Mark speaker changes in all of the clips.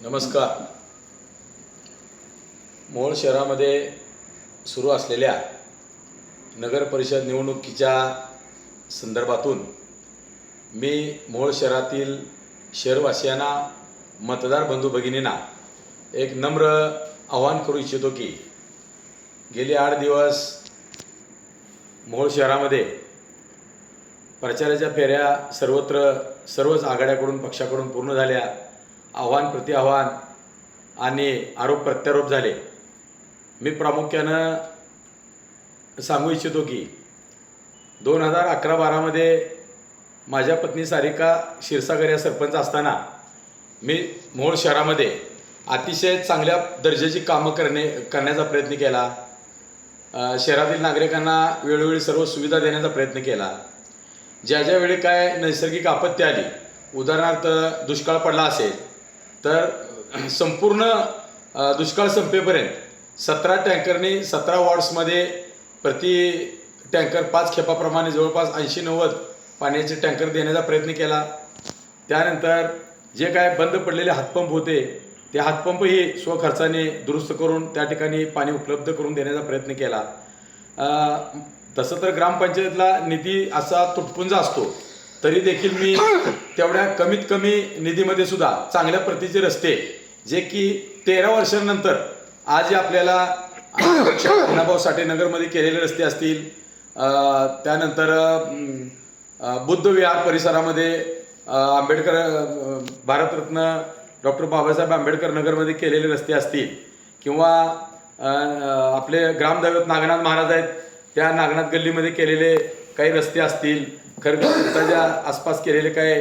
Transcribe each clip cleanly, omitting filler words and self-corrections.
Speaker 1: नमस्कार. मोहोळ शहरामध्ये सुरू असलेल्या नगर परिषद निवडणुकीच्या संदर्भातून मी मोहोळ शहरातील शहरवासियांना, मतदार बंधू भगिनींना एक नम्र आवाहन करू इच्छितो की गेले 8 दिवस मोहोळ शहरामध्ये प्रचाराच्या फेऱ्या सर्वच आघाड्याकडून पक्षाकडून पूर्ण झाल्या. आव्हान प्रतिआव्हान आणि आरोप प्रत्यारोप झाले. मी प्रामुख्यानं सांगू इच्छितो की 2011-12 मध्ये माझ्या पत्नी सारिका क्षीरसागर या सरपंच असताना मी मोहोळ शहरामध्ये अतिशय चांगल्या दर्जाची कामं करण्याचा प्रयत्न केला. शहरातील नागरिकांना वेळोवेळी सर्व सुविधा देण्याचा प्रयत्न केला. ज्या वेळी काय नैसर्गिक आपत्ती आली, उदाहरणार्थ दुष्काळ पडला असेल तर संपूर्ण दुष्काळ संपेपर्यंत 17 टँकरनी 17 वॉर्ड्समध्ये प्रति टँकर 5 खेपाप्रमाणे जवळपास 80-90 पाण्याचे टँकर देण्याचा प्रयत्न केला. त्यानंतर जे काय बंद पडलेले हातपंप होते ते हातपंपही स्वखर्चाने दुरुस्त करून त्या ठिकाणी पाणी उपलब्ध करून देण्याचा प्रयत्न केला. तसं तर ग्रामपंचायतला निधी असा तुटपुंजा असतो, तरी देखील मी तेवढ्या कमीत कमी निधीमध्ये सुद्धा चांगल्या प्रतीचे रस्ते, जे की 13 वर्षांनंतर आज आपल्याला अण्णाभाऊ साठे नगरमध्ये केलेले रस्ते असतील, त्यानंतर बुद्ध विहार परिसरामध्ये आंबेडकर भारतरत्न डॉक्टर बाबासाहेब आंबेडकर नगरमध्ये केलेले रस्ते असतील, किंवा आपले ग्रामदैवत नागनाथ महाराज आहेत त्या नागनाथ गल्लीमध्ये केलेले काही रस्ते असतील, खरगपूरच्या आसपास केलेले काही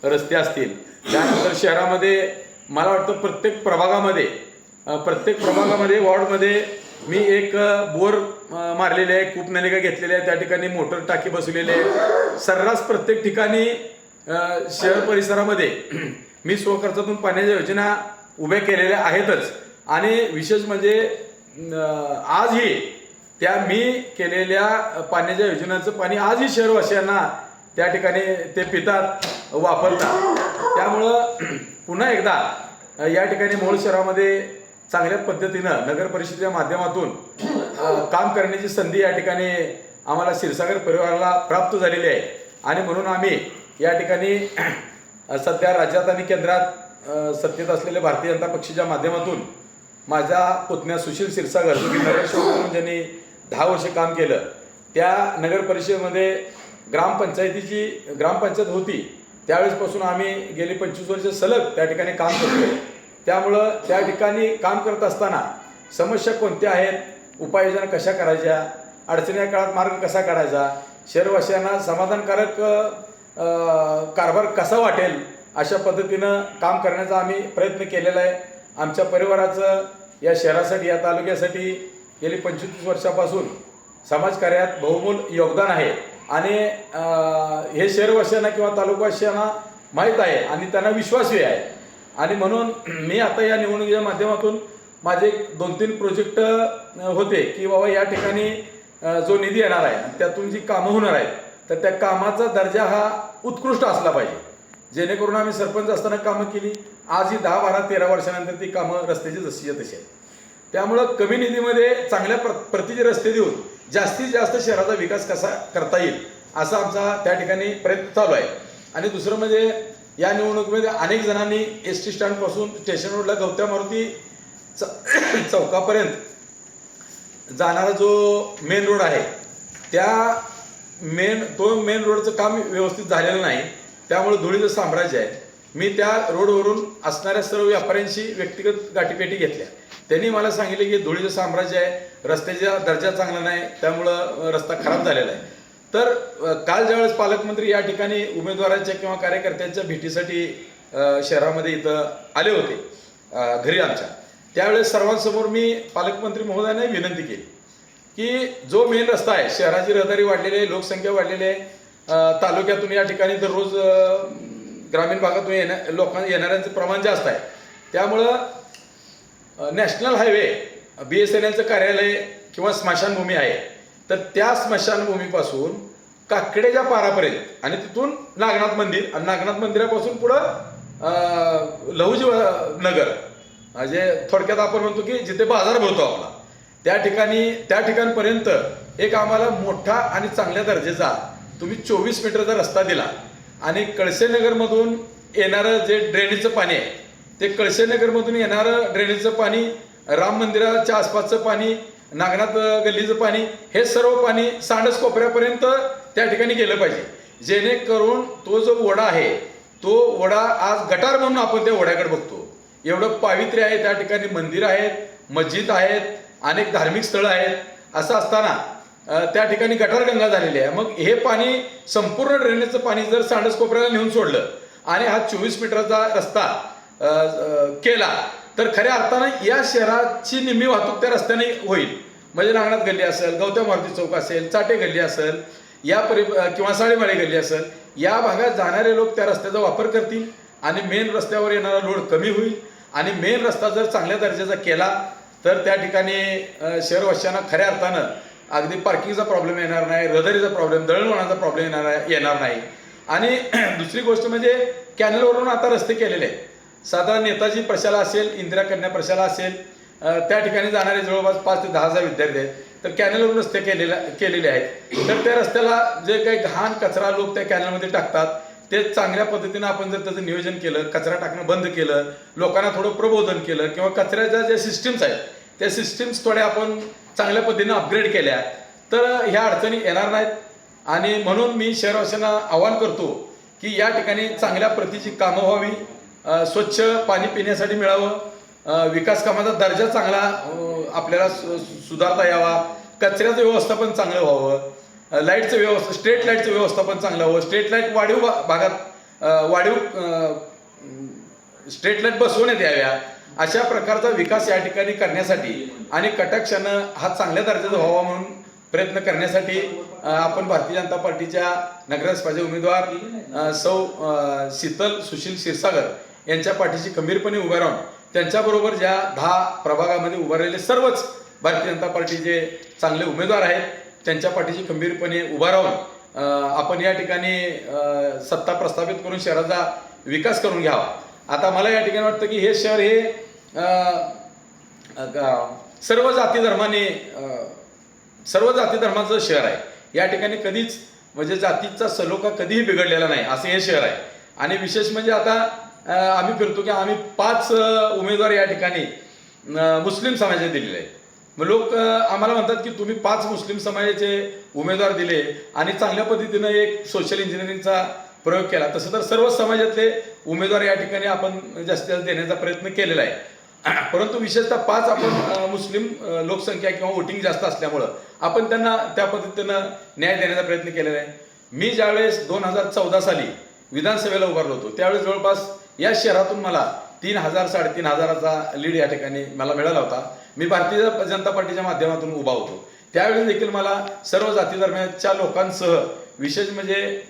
Speaker 1: रस्ते असतील. त्यानंतर शहरामध्ये मला वाटतं प्रत्येक प्रभागामध्ये वॉर्डमध्ये मी एक बोर मारलेले आहे, कूपनलिका घेतलेली आहे, त्या ठिकाणी मोटर टाकी बसवलेली आहे. सर्रास प्रत्येक ठिकाणी शहर परिसरामध्ये मी स्वखर्चातून पाण्याच्या योजना उभ्या केलेल्या आहेतच. आणि विशेष म्हणजे आजही त्या मी केलेल्या पाण्याच्या योजनांचं पाणी आजही शहरवासियांना त्या ठिकाणी ते पितात, वापरतात. त्यामुळं पुन्हा एकदा या ठिकाणी मोहोळ शहरामध्ये चांगल्या पद्धतीनं नगर परिषदेच्या माध्यमातून काम करण्याची संधी या ठिकाणी आम्हाला क्षीरसागर परिवाराला प्राप्त झालेली आहे. आणि म्हणून आम्ही या ठिकाणी सध्या राज्यात आणि केंद्रात सत्तेत असलेल्या भारतीय जनता पक्षाच्या माध्यमातून माझ्या पुतण्या सुशील क्षीरसागर जो की नगरसेवक म्हणून ज्यांनी 10 वर्ष काम केलं, त्या नगर परिषदेमध्ये ग्रामपंचायत होती त्यावेळेसपासून आम्ही गेली 25 वर्ष सलग त्या ठिकाणी काम करतो. त्यामुळं त्या ठिकाणी काम करत असताना समस्या कोणत्या आहेत, उपाययोजना कशा करायच्या, अडचणीच्या काळात मार्ग कसा काढायचा, शहरवासियांना समाधानकारक कारभार कसा वाटेल, अशा पद्धतीनं काम करण्याचा आम्ही प्रयत्न केलेला आहे. आमच्या परिवाराचं या शहरासाठी, या तालुक्यासाठी गेली 25 वर्षापासून समाजकार्यात बहुमोल योगदान आहे. आणि हे शहरवासियांना किंवा तालुकावासियांना माहीत आहे आणि त्यांना विश्वासही आहे. आणि म्हणून मी आता या निवडणुकीच्या माध्यमातून माझे 2-3 प्रोजेक्ट होते की बाबा या ठिकाणी जो निधी येणार आहे त्यातून जी कामं होणार आहेत तर त्या कामाचा दर्जा हा उत्कृष्ट असला पाहिजे, जेणेकरून आम्ही सरपंच असताना कामं केली, आजही 10, 12, 13 वर्षानंतर ती कामं रस्त्याची जशीच्या तशी आहेत. त्यामुळं कमी निधीमध्ये चांगल्या प्रतीचे रस्ते देऊन जास्तीत जास्त शहराचा विकास कसा करता येईल असा आमचा त्या ठिकाणी प्रयत्न चालू आहे. आणि दुसरं म्हणजे या निवडणुकीमध्ये अनेक जणांनी एस टी स्टँडपासून स्टेशन रोडला गवत्या मारुती चौकापर्यंत जाणारा जो मेन रोड आहे तो मेन रोडचं काम व्यवस्थित झालेलं नाही. त्यामुळे धुळीचं साम्राज्य आहे. मी त्या रोडवरून असणाऱ्या सर्व व्यापाऱ्यांशी व्यक्तिगत गाठीभेटी घेतल्या. त्यांनी मला सांगितले की धुळीचं साम्राज्य आहे, रस्त्याचा दर्जा चांगला नाही, त्यामुळं रस्ता खराब झालेला आहे. तर काल ज्यावेळेस पालकमंत्री या ठिकाणी उमेदवारांच्या किंवा कार्यकर्त्यांच्या भेटीसाठी शहरामध्ये इथं आले होते घरी आमच्या, त्यावेळेस सर्वांसमोर मी पालकमंत्री महोदयांना विनंती केली की जो मेन रस्ता आहे, शहराची रहदारी वाढलेली आहे, लोकसंख्या वाढलेली आहे, तालुक्यातून या ठिकाणी दररोज ग्रामीण भागातून येणाऱ्यांचं प्रमाण जास्त आहे. त्यामुळं नॅशनल हायवे BSNLचं कार्यालय किंवा स्मशानभूमी आहे, तर त्या स्मशानभूमीपासून काकड्याच्या पारापर्यंत आणि तिथून नागनाथ मंदिर आणि नागनाथ मंदिरापासून पुढं लहुजी नगर, म्हणजे थोडक्यात आपण म्हणतो की जिथे बाजार भरतो आपला, त्या ठिकाणपर्यंत एक आम्हाला मोठा आणि चांगल्या दर्जाचा तुम्ही 24 मीटरचा रस्ता दिला आणि कळसेनगरमधून येणारं जे ड्रेनेजचं पाणी आहे ते कळसेनगरमधून येणारं ड्रेनेजचं पाणी, राम मंदिराच्या आसपासचं पाणी, नागनाथ गल्लीचं पाणी, हे सर्व पाणी सांडस कोपऱ्यापर्यंत त्या ठिकाणी गेलं पाहिजे, जेणेकरून तो जो ओढा आहे तो ओढा आज गटार म्हणून आपण त्या ओढ्याकडे बघतो. एवढं पावित्र्य आहे त्या ठिकाणी, मंदिर आहेत, मस्जिद आहेत, अनेक धार्मिक स्थळं आहेत. असं असताना त्या ठिकाणी गटारगंगा झालेली आहे. मग हे पाणी संपूर्ण ड्रेनेजचं पाणी जर सांडस कोपऱ्याला नेऊन सोडलं आणि हा 24 मीटरचा रस्ता केला तर खऱ्या अर्थानं या शहराची निम्मी वाहतूक त्या रस्त्याने होईल. म्हणजे नागनाथ गल्ली असेल, गौतम मारुती चौक असेल, चाटे गल्ली असेल, किंवा साडेमाळी गल्ली असेल, या भागात जाणारे लोक त्या रस्त्याचा वापर करतील आणि मेन रस्त्यावर येणारा लोड कमी होईल. आणि मेन रस्ता जर चांगल्या दर्जाचा केला तर त्या ठिकाणी शहरवासियांना खऱ्या अर्थानं अगदी पार्किंगचा प्रॉब्लेम येणार नाही, रहदारीचा प्रॉब्लेम, दळणवळणाचा प्रॉब्लेम येणार नाही. आणि दुसरी गोष्ट म्हणजे कॅनलवरून आता रस्ते केलेले आहेत. साधारण नेताजी प्रशाला असेल, इंदिरा कन्या प्रशाला असेल, त्या ठिकाणी जाणारे जवळपास 5 ते 10 हजार विद्यार्थी आहेत. तर कॅनलवरून रस्ते केलेले आहेत. तर त्या रस्त्याला जे काही घाण कचरा लोक त्या कॅनलमध्ये टाकतात ते चांगल्या पद्धतीनं आपण जर त्याचं नियोजन केलं, कचरा टाकणं बंद केलं, लोकांना थोडं प्रबोधन केलं किंवा कचऱ्याच्या ज्या सिस्टीम्स आहेत त्या सिस्टीम्स थोड्या आपण चांगल्या पद्धतीनं अपग्रेड केल्या तर ह्या अडचणी येणार नाहीत. आणि म्हणून मी शहरवासियांना आवाहन करतो की या ठिकाणी चांगल्या प्रतीची कामं व्हावी, स्वच्छ पाणी पिण्यासाठी मिळावं, विकास कामाचा दर्जा चांगला आपल्याला सुधारता यावा, कचऱ्याचं व्यवस्थापन चांगलं व्हावं, स्ट्रीट लाईटचं व्यवस्थापन चांगलं व्हावं, स्ट्रीट लाईट वाढीव भागात स्ट्रीट लाईट बसवण्यात याव्या, अशा प्रकारचा विकास या ठिकाणी करण्यासाठी आणि कटाक्षानं हा चांगल्या दर्जाचा व्हावा म्हणून प्रयत्न करण्यासाठी आपण भारतीय जनता पार्टीच्या नगराध्यक्षपदाचे उमेदवार सौ शीतल सुशील क्षीरसागर यांच्या पाठीशी खंबीरपणे उभे राहून त्यांच्याबरोबर ज्या 10 प्रभागामध्ये उभारलेले सर्वच भारतीय जनता पार्टीचे चांगले उमेदवार आहेत त्यांच्या पाठीशी खंबीरपणे उभा राहून आपण या ठिकाणी सत्ता प्रस्थापित करून शहराचा विकास करून घ्यावा. आता मला या ठिकाणी वाटतं की हे शहर हे सर्व जाती धर्माचं शहर आहे. या ठिकाणी कधीच म्हणजे जातीचा सलोखा कधीही बिघडलेला नाही असं हे शहर आहे. आणि विशेष म्हणजे आता आम्ही फिरतो की आम्ही 5 उमेदवार या ठिकाणी मुस्लिम समाजाचे दिलेले आहेत. मग लोक आम्हाला म्हणतात की तुम्ही 5 मुस्लिम समाजाचे उमेदवार दिले आणि चांगल्या पद्धतीनं एक सोशल इंजिनिअरिंगचा प्रयोग केला. तसं तर सर्व समाजातले उमेदवार या ठिकाणी आपण जास्तीत जास्त देण्याचा प्रयत्न केलेला आहे. परंतु विशेषतः 5 आपण मुस्लिम लोकसंख्या किंवा वोटिंग जास्त असल्यामुळं आपण त्यांना त्या पद्धतीनं न्याय देण्याचा प्रयत्न केलेला आहे. मी ज्यावेळेस 2014 साली विधानसभेला उभारलो होतो त्यावेळेस जवळपास या शहरातून मला 3,000 3,500चा लीड या ठिकाणी मला मिळाला होता. मी भारतीय जनता पार्टीच्या माध्यमातून उभा होतो. त्यावेळेस देखील मला सर्व जाती धर्माच्या लोकांसह विशेष म्हणजे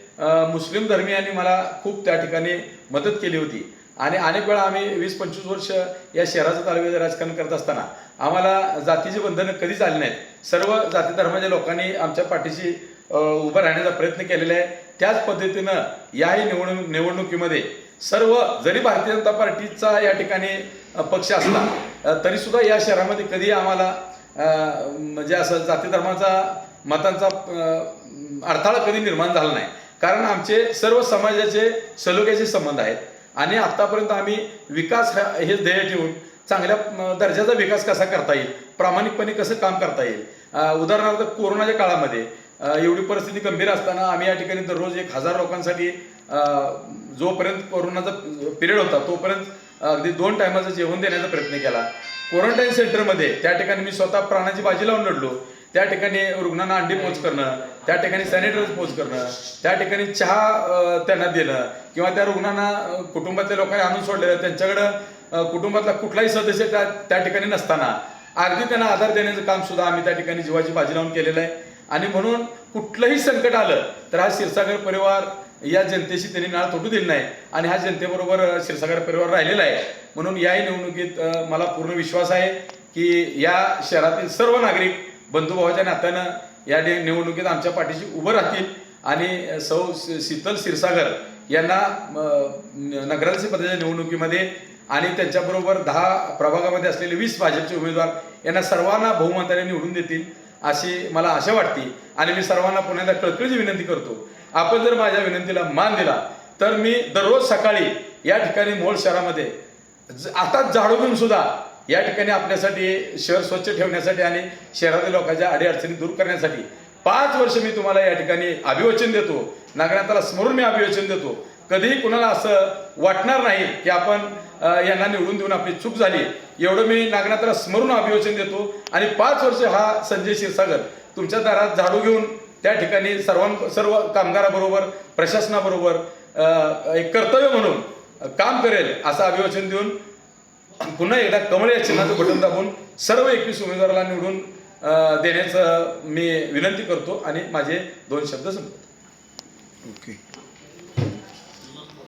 Speaker 1: मुस्लिम धर्मीयांनी मला खूप त्या ठिकाणी मदत केली होती. आणि अनेक वेळा आम्ही 20-25 वर्ष या शहराचं तालुक्याचं राजकारण करत असताना आम्हाला जातीची बंधनं कधीच आली नाहीत. सर्व जाती धर्माच्या लोकांनी आमच्या पाठीशी उभं राहण्याचा प्रयत्न केलेला आहे. त्याच पद्धतीनं याही निवडणुकीमध्ये सर्व जरी भारतीय जनता पार्टीचा या ठिकाणी पक्ष असला तरी सुद्धा या शहरामध्ये कधी आम्हाला म्हणजे असं जाती धर्माचा मतांचा अडथळा कधी निर्माण झाला नाही. कारण आमचे सर्व समाजाचे सलोख्याचे संबंध आहेत आणि आतापर्यंत आम्ही विकास हे ध्येय ठेवून चांगल्या दर्जाचा विकास कसा करता येईल, प्रामाणिकपणे कसं काम करता येईल. उदाहरणार्थ कोरोनाच्या काळामध्ये एवढी परिस्थिती गंभीर असताना आम्ही या ठिकाणी दररोज 1,000 लोकांसाठी जोपर्यंत कोरोनाचा पिरियड होता तोपर्यंत अगदी 2 टायमाचं जेवण देण्याचा प्रयत्न केला. क्वारंटाईन सेंटरमध्ये त्या ठिकाणी मी स्वतः प्राणाची बाजी लावून लढलो. त्या ठिकाणी रुग्णांना अंडी पोच करणं, त्या ठिकाणी सॅनिटायझर पोच करणं, त्या ठिकाणी चहा त्यांना देणं किंवा त्या रुग्णांना कुटुंबातल्या लोकांनी आणून सोडलेलं त्यांच्याकडं कुटुंबातला कुठलाही सदस्य त्या ठिकाणी नसताना अगदी त्यांना आधार देण्याचं काम सुद्धा आम्ही त्या ठिकाणी जीवाची बाजी लावून केलेलं आहे. आणि म्हणून कुठलंही संकट आलं तर हा क्षीरसागर परिवार या जनतेशी त्यांनी नाळ तोडू दिली नाही आणि हा जनतेबरोबर क्षीरसागर परिवार राहिलेला आहे. म्हणून याही निवडणुकीत मला पूर्ण विश्वास आहे की या शहरातील सर्व नागरिक बंधुभावाच्या नात्यानं या निवडणुकीत आमच्या पाठीशी उभं राहतील आणि सौ शीतल क्षीरसागर यांना नगराध्यक्ष पदाच्या निवडणुकीमध्ये आणि त्यांच्याबरोबर 10 प्रभागामध्ये असलेले 20 भाजपचे उमेदवार यांना सर्वांना बहुमताने निवडून देतील अशी मला आशा वाटते. आणि मी सर्वांना पुन्हा एकदा कळकळीची विनंती करतो, आपण जर माझ्या विनंतीला मान दिला तर मी दररोज सकाळी या ठिकाणी मोहोळ शहरामध्ये आता झाडू घेऊन सुद्धा या ठिकाणी आपल्यासाठी शहर स्वच्छ ठेवण्यासाठी आणि शहरातील लोकांच्या अडीअडचणी दूर करण्यासाठी 5 वर्ष मी तुम्हाला या ठिकाणी अभिवचन देतो. नागरिकांना स्मरून मी अभिवचन देतो. कधीही कुणाला असं वाटणार नाही की आपण यांना निवडून देऊन आपली चूक झाली, एवढं मी नागरिकांना स्मरून अभिवचन देतो. आणि 5 वर्ष हा संजय क्षीरसागर तुमच्या दारात झाडू घेऊन त्या ठिकाणी सर्व कामगाराबरोबर प्रशासनाबरोबर एक कर्तव्य म्हणून काम करेल असं अभिवचन देऊन पुन्हा एकदा कमळ या चिन्हाचं बटन दाबून सर्व 21 उमेदवाराला निवडून देण्याचं मी विनंती करतो आणि माझे 2 शब्द संपवतो.
Speaker 2: ओके.